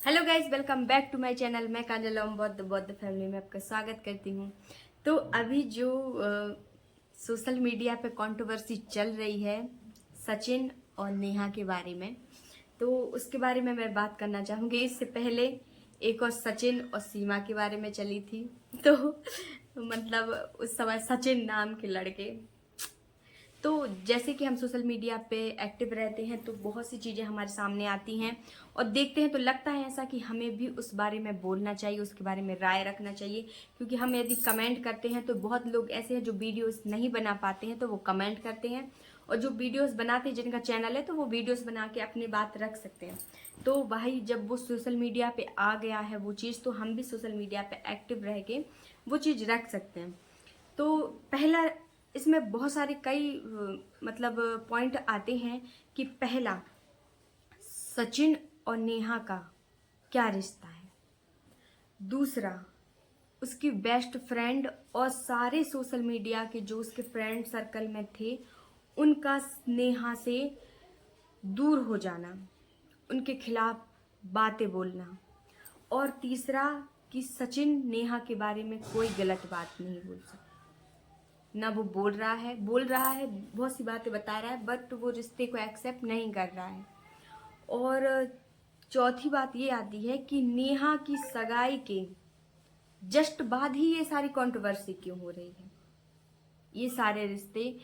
Hello guys, welcome back to my channel. मैं काजल ओम बौद्ध family में आपका स्वागत करती हूँ। तो अभी जो सोशल मीडिया पे कंट्रोवर्सी चल रही है सचिन और नेहा के बारे में, तो उसके बारे में मैं बात करना चाहूँगी। इससे पहले एक और सचिन और सीमा के बारे में चली थी। तो मतलब उस समय सचिन नाम के लड़के, तो जैसे कि हम सोशल मीडिया पे एक्टिव रहते हैं तो बहुत सी चीज़ें हमारे सामने आती हैं और देखते हैं, तो लगता है ऐसा कि हमें भी उस बारे में बोलना चाहिए, उसके बारे में राय रखना चाहिए। क्योंकि हम यदि कमेंट करते हैं तो बहुत लोग ऐसे हैं जो वीडियोस नहीं बना पाते हैं तो वो कमेंट करते हैं, और जो वीडियोस बनाते हैं जिनका चैनल है तो वो वीडियोस बना के अपनी बात रख सकते हैं। तो भाई जब वो सोशल मीडिया पे आ गया है वो चीज़, तो हम भी सोशल मीडिया पे एक्टिव रह के वो चीज़ रख सकते हैं। तो पहला, इसमें बहुत सारे कई मतलब पॉइंट आते हैं कि पहला, सचिन और नेहा का क्या रिश्ता है। दूसरा, उसकी बेस्ट फ्रेंड और सारे सोशल मीडिया के जो उसके फ्रेंड सर्कल में थे उनका नेहा से दूर हो जाना, उनके खिलाफ बातें बोलना। और तीसरा कि सचिन नेहा के बारे में कोई गलत बात नहीं बोल सकता, ना वो बोल रहा है बहुत सी बातें बता रहा है, बट वो रिश्ते को एक्सेप्ट नहीं कर रहा है। और चौथी बात ये आती है कि नेहा की सगाई के जस्ट बाद ही ये सारी कंट्रोवर्सी क्यों हो रही है। ये सारे रिश्ते,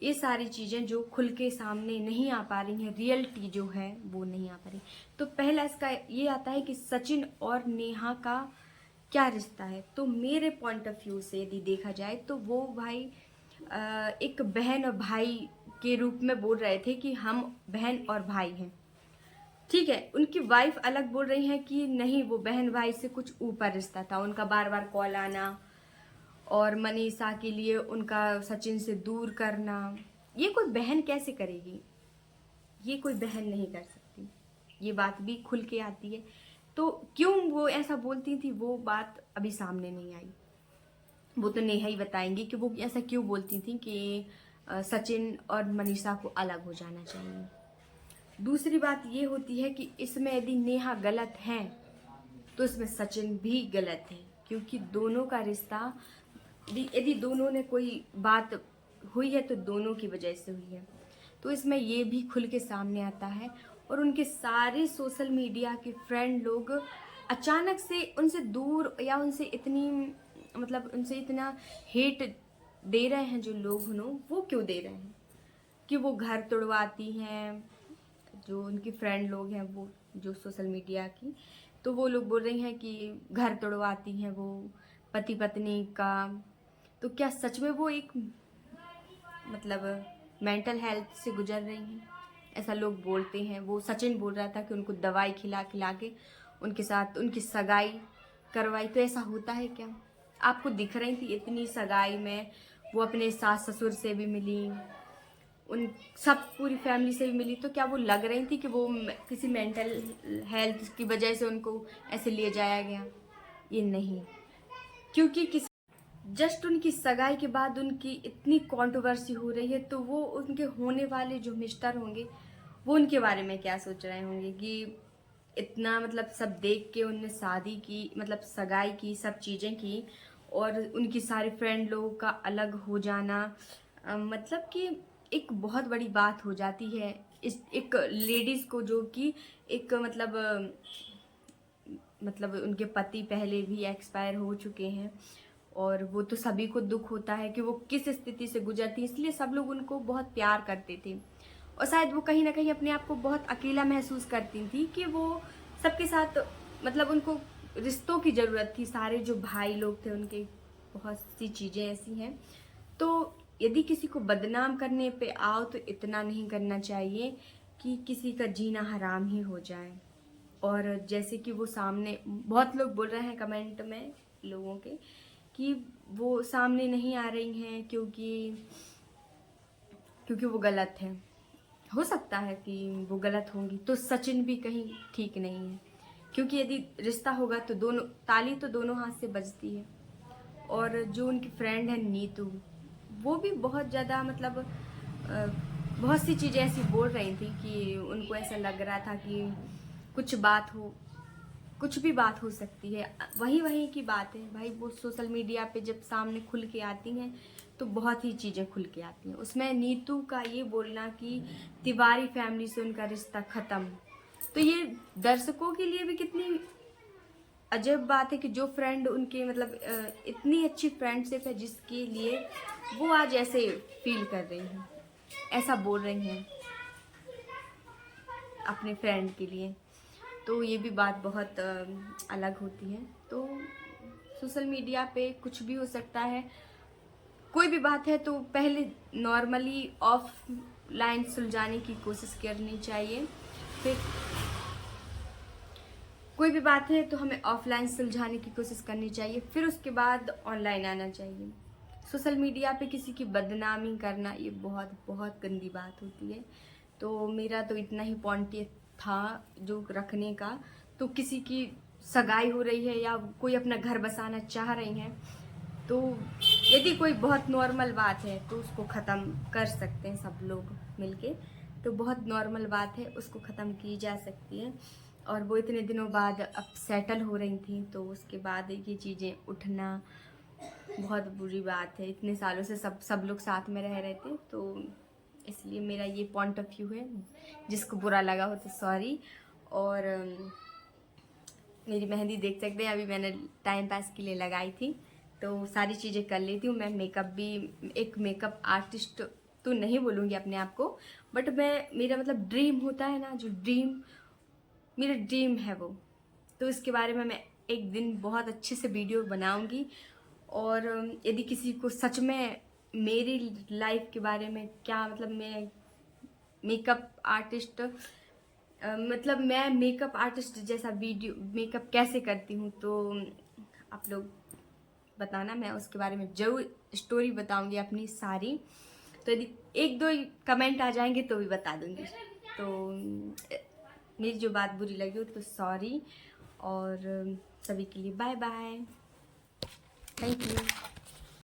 ये सारी चीज़ें जो खुल के सामने नहीं आ पा रही हैं, रियलिटी जो है वो नहीं आ पा रही। तो पहला इसका ये आता है कि सचिन और नेहा का क्या रिश्ता है। तो मेरे पॉइंट ऑफ व्यू से यदि देखा जाए तो वो भाई एक बहन और भाई के रूप में बोल रहे थे कि हम बहन और भाई हैं। ठीक है, उनकी वाइफ अलग बोल रही है कि नहीं, वो बहन भाई से कुछ ऊपर रिश्ता था, उनका बार बार कॉल आना और मनीषा के लिए उनका सचिन से दूर करना। ये कोई बहन कैसे करेगी, ये कोई बहन नहीं कर सकती, ये बात भी खुल के आती है। तो क्यों वो ऐसा बोलती थी वो बात अभी सामने नहीं आई, वो तो नेहा ही बताएंगी कि वो ऐसा क्यों बोलती थी कि सचिन और मनीषा को अलग हो जाना चाहिए। दूसरी बात ये होती है कि इसमें यदि नेहा गलत है तो इसमें सचिन भी गलत है, क्योंकि दोनों का रिश्ता, यदि दोनों ने कोई बात हुई है तो दोनों की वजह से हुई है। तो इसमें ये भी खुल के सामने आता है। और उनके सारे सोशल मीडिया के फ्रेंड लोग अचानक से उनसे दूर, या उनसे इतनी मतलब उनसे इतना हेट दे रहे हैं जो लोग हों, वो क्यों दे रहे हैं कि वो घर तोड़वाती हैं, जो उनकी फ्रेंड लोग हैं वो जो सोशल मीडिया की, तो वो लोग बोल रही हैं कि घर तोड़वाती हैं वो पति पत्नी का। तो क्या सच में वो एक मतलब मेंटल हेल्थ से गुजर रही हैं, ऐसा लोग बोलते हैं। वो सचिन बोल रहा था कि उनको दवाई खिला खिला के उनके साथ उनकी सगाई करवाई, तो ऐसा होता है क्या। आपको दिख रही थी इतनी सगाई में वो अपने सास ससुर से भी मिली, उन सब पूरी फैमिली से भी मिली, तो क्या वो लग रही थी कि वो किसी मेंटल हेल्थ की वजह से उनको ऐसे ले जाया गया। ये नहीं, क्योंकि किसी जस्ट उनकी सगाई के बाद उनकी इतनी कंट्रोवर्सी हो रही है, तो वो उनके होने वाले जो मिस्टर होंगे वो उनके बारे में क्या सोच रहे होंगे कि इतना मतलब सब देख के उनने शादी की, मतलब सगाई की, सब चीज़ें की, और उनकी सारी फ्रेंड लोगों का अलग हो जाना, मतलब कि एक बहुत बड़ी बात हो जाती है इस एक लेडीज़ को, जो कि एक मतलब उनके पति पहले भी एक्सपायर हो चुके हैं। और वो तो सभी को दुख होता है कि वो किस स्थिति से गुजरती, इसलिए सब लोग उनको बहुत प्यार करते थे। और शायद वो कहीं ना कहीं अपने आप को बहुत अकेला महसूस करती थी कि वो सबके साथ, मतलब उनको रिश्तों की ज़रूरत थी, सारे जो भाई लोग थे उनके, बहुत सी चीज़ें ऐसी हैं। तो यदि किसी को बदनाम करने पे आओ तो इतना नहीं करना चाहिए कि किसी का जीना हराम ही हो जाए। और जैसे कि वो सामने बहुत लोग बोल रहे हैं कमेंट में लोगों के कि वो सामने नहीं आ रही हैं क्योंकि क्योंकि वो गलत है। हो सकता है कि वो गलत होंगी, तो सचिन भी कहीं ठीक नहीं है, क्योंकि यदि रिश्ता होगा तो दोनों ताली तो दोनों हाथ से बजती है। और जो उनकी फ्रेंड है नीतू, वो भी बहुत ज़्यादा मतलब बहुत सी चीज़ें ऐसी बोल रही थी कि उनको ऐसा लग रहा था कि कुछ बात हो, कुछ भी बात हो सकती है, वही की बात है भाई। वो सोशल मीडिया पे जब सामने खुल के आती हैं तो बहुत ही चीज़ें खुल के आती हैं। उसमें नीतू का ये बोलना कि तिवारी फैमिली से उनका रिश्ता ख़त्म, तो ये दर्शकों के लिए भी कितनी अजब बात है कि जो फ्रेंड उनके मतलब इतनी अच्छी फ्रेंडशिप है जिसके लिए वो आज ऐसे फील कर रही हैं, ऐसा बोल रही हैं अपने फ्रेंड के लिए। तो ये भी बात बहुत अलग होती है। तो सोशल मीडिया पे कुछ भी हो सकता है, कोई भी बात है तो पहले नॉर्मली ऑफलाइन सुलझाने की कोशिश करनी चाहिए। फिर कोई भी बात है तो हमें ऑफलाइन सुलझाने की कोशिश करनी चाहिए, फिर उसके बाद ऑनलाइन आना चाहिए। सोशल मीडिया पे किसी की बदनामी करना ये बहुत बहुत गंदी बात होती है। तो मेरा तो इतना ही पॉइंट था जो रखने का। तो किसी की सगाई हो रही है या कोई अपना घर बसाना चाह रही हैं, तो यदि कोई बहुत नॉर्मल बात है तो उसको ख़त्म कर सकते हैं सब लोग मिलके। तो बहुत नॉर्मल बात है, उसको ख़त्म की जा सकती है। और वो इतने दिनों बाद अब सेटल हो रही थी, तो उसके बाद ये चीज़ें उठना बहुत बुरी बात है। इतने सालों से सब लोग साथ में रह रहे थे, तो इसलिए मेरा ये पॉइंट ऑफ व्यू है। जिसको बुरा लगा हो तो सॉरी। और मेरी मेहंदी देख सकते हैं, अभी मैंने टाइम पास के लिए लगाई थी। तो सारी चीज़ें कर लेती हूँ मैं। मेकअप भी, एक मेकअप आर्टिस्ट तो नहीं बोलूँगी अपने आप को, बट मेरा मतलब ड्रीम होता है ना, जो मेरा ड्रीम है वो। तो इसके बारे में मैं एक दिन बहुत अच्छे से वीडियो बनाऊंगी। और यदि किसी को सच में मेरी लाइफ के बारे में क्या मतलब मैं मेकअप आर्टिस्ट मतलब मैं मेकअप आर्टिस्ट जैसा वीडियो मेकअप कैसे करती हूँ, तो आप लोग बताना, मैं उसके बारे में जरूर स्टोरी बताऊंगी अपनी सारी। तो यदि एक दो कमेंट आ जाएंगे तो भी बता दूंगी। तो मेरी जो बात बुरी लगी हो तो सॉरी। और सभी के लिए बाय बाय, थैंक यू।